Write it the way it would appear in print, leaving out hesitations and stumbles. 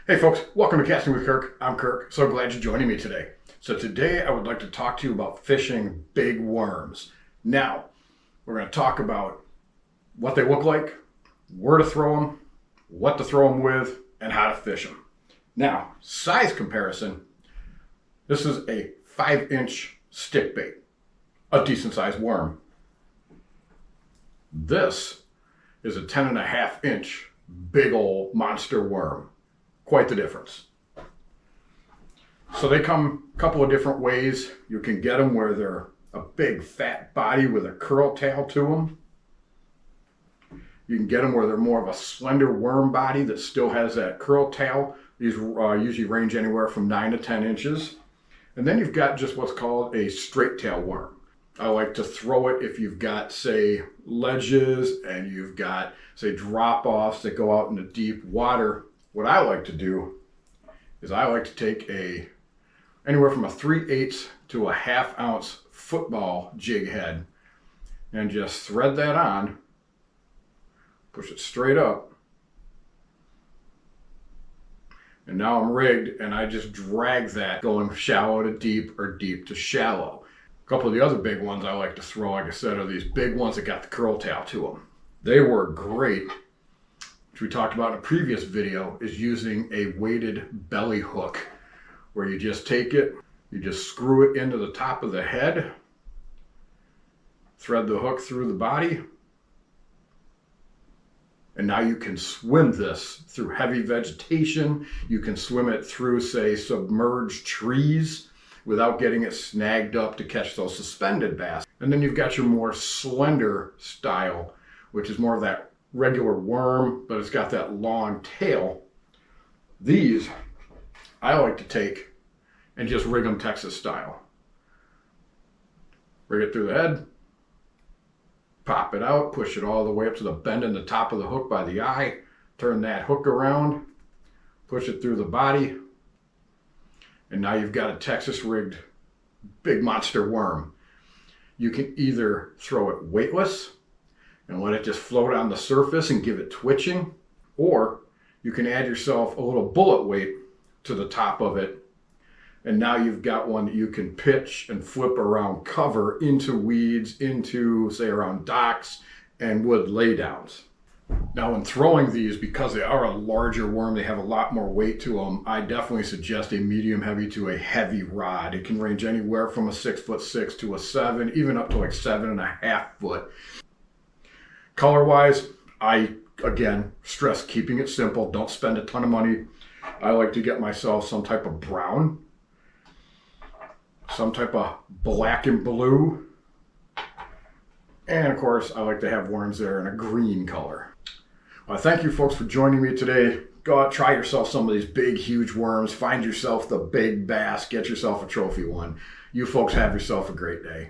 Hey folks, welcome to Casting with Kirk. I'm Kirk. So glad you're joining me today. So today I would like to talk to you about fishing big worms. Now, we're going to talk about what they look like, where to throw them, what to throw them with, and how to fish them. Now, size comparison. This is a 5-inch stick bait, a decent sized worm. This is a 10.5-inch big old monster worm. Quite the difference. So they come a couple of different ways. You can get them where they're a big fat body with a curl tail to them. You can get them where they're more of a slender worm body that still has that curl tail. These usually range anywhere from 9 to 10 inches. And then you've got just what's called a straight tail worm. I like to throw it if you've got, say, ledges and you've got, say, drop-offs that go out into deep water. What I like to do is I like to take anywhere from a 3/8 to a 1/2 ounce football jig head and just thread that on, push it straight up, and now I'm rigged and I just drag that going shallow to deep or deep to shallow. A couple of the other big ones I like to throw, like I said, are these big ones that got the curl tail to them. They work great, which we talked about in a previous video, is using a weighted belly hook, where you just take it, you just screw it into the top of the head, thread the hook through the body, and now you can swim this through heavy vegetation. You can swim it through, say, submerged trees without getting it snagged up to catch those suspended bass. And then you've got your more slender style, which is more of that regular worm, but it's got that long tail. These I like to take and just rig them Texas style. Rig it through the head, pop it out, push it all the way up to the bend in the top of the hook by the eye, turn that hook around, push it through the body, and now you've got a Texas rigged big monster worm. You can either throw it weightless and let it just float on the surface and give it twitching, or you can add yourself a little bullet weight to the top of it, and now you've got one that you can pitch and flip around cover into weeds, into, say, around docks and wood laydowns. Now, when throwing these, because they are a larger worm, they have a lot more weight to them, I definitely suggest a medium heavy to a heavy rod. It can range anywhere from a 6'6" to a 7, even up to like 7.5 foot. Color-wise, I, again, stress keeping it simple. Don't spend a ton of money. I like to get myself some type of brown, some type of black and blue, and of course, I like to have worms that are in a green color. Well, thank you folks for joining me today. Go out, try yourself some of these big, huge worms. Find yourself the big bass. Get yourself a trophy one. You folks have yourself a great day.